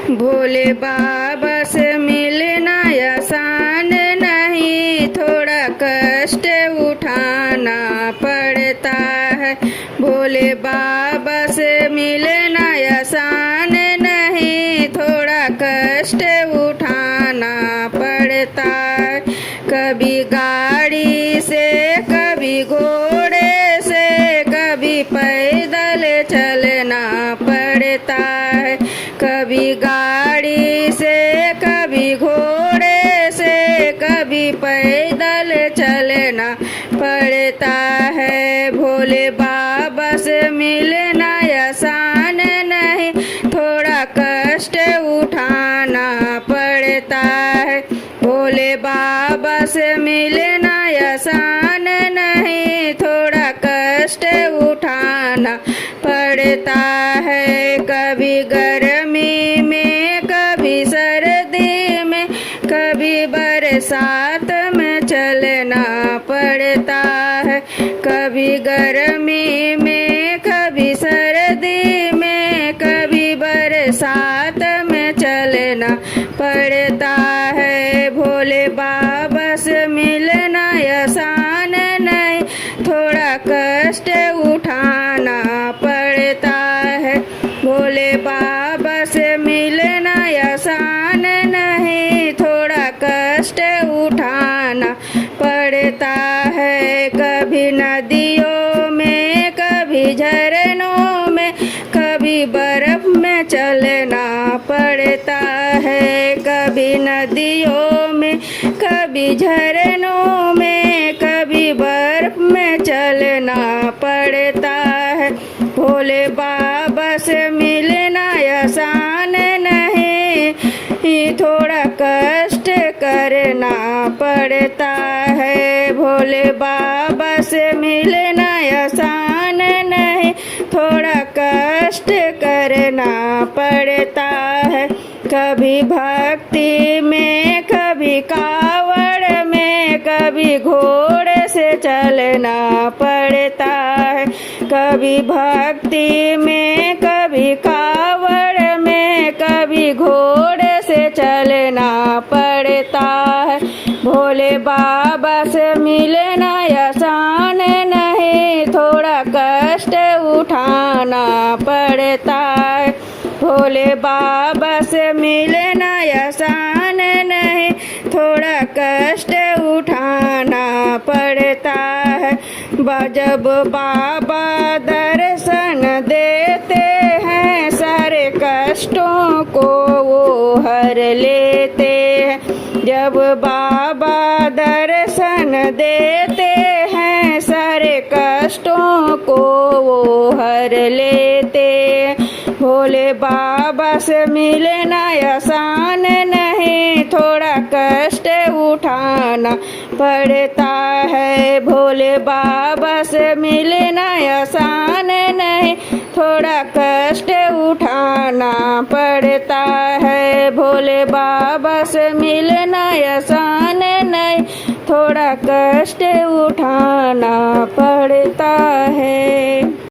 भोले बाबा से मिलना आसान नहीं, थोड़ा कष्ट उठाना पड़ता है। भोले बाबा से मिलना आसान नहीं, थोड़ा कष्ट उठाना पड़ता है। कभी गाड़ी से, कभी घोड़े से, कभी पैदल चलना पड़ता है। कभी गाड़ी से, कभी घोड़े से, कभी पैदल चलना पड़ता है। भोले बाबा से मिलना आसान नहीं, थोड़ा कष्ट उठाना पड़ता है। भोले बाबा से मिलना आसान नहीं, थोड़ा कष्ट उठाना पड़ता है। कभी गर्मी में, कभी सर्दी में, कभी बरसात में चलना पड़ता है। कभी गर्मी में, कभी सर्दी में, कभी बरसात में चलना पड़ता है। भोले बाबा से मिलना आसान नहीं, थोड़ा कष्ट उठाना पड़ता है। भोले बाबा से मिलना आसान नहीं, थोड़ा कष्ट उठाना पड़ता है। कभी नदियों में, कभी झरनों में, कभी बर्फ में चलना पड़ता है। कभी नदियों में, कभी झरनों में, कभी बर्फ में चलना पड़ता है। भोले बाबा से मिलना आसान नहीं, थोड़ा कष्ट करना पड़ता है। भोले बाबा से मिलना आसान नहीं, थोड़ा कष्ट करना पड़ता है। कभी भक्ति में, कभी कावड़ में, कभी घोड़े से चलना पड़ता है। कभी भक्ति में, कभी कावड़ में, कभी घोड़े से चलना पड़ता है। भोले बाबा से मिलना आसान नहीं, थोड़ा कष्ट उठाना पड़ता है। भोले बाबा से मिलना आसान नहीं, थोड़ा कष्ट उठाना पड़ता है। जब बाबा दर्शन देते हैं, सारे कष्टों को वो हर लेते हैं। जब बाबा दर्शन देते हैं, सारे कष्टों को वो हर लेते हैं। भोले बाबा से मिलना आसान नहीं, थोड़ा कष्ट उठाना पड़ता है। भोले बाबा से मिलना आसान नहीं, थोड़ा कष्ट उठाना पड़ता है। भोले बाबा से मिलना आसान नहीं, थोड़ा कष्ट उठाना पड़ता है।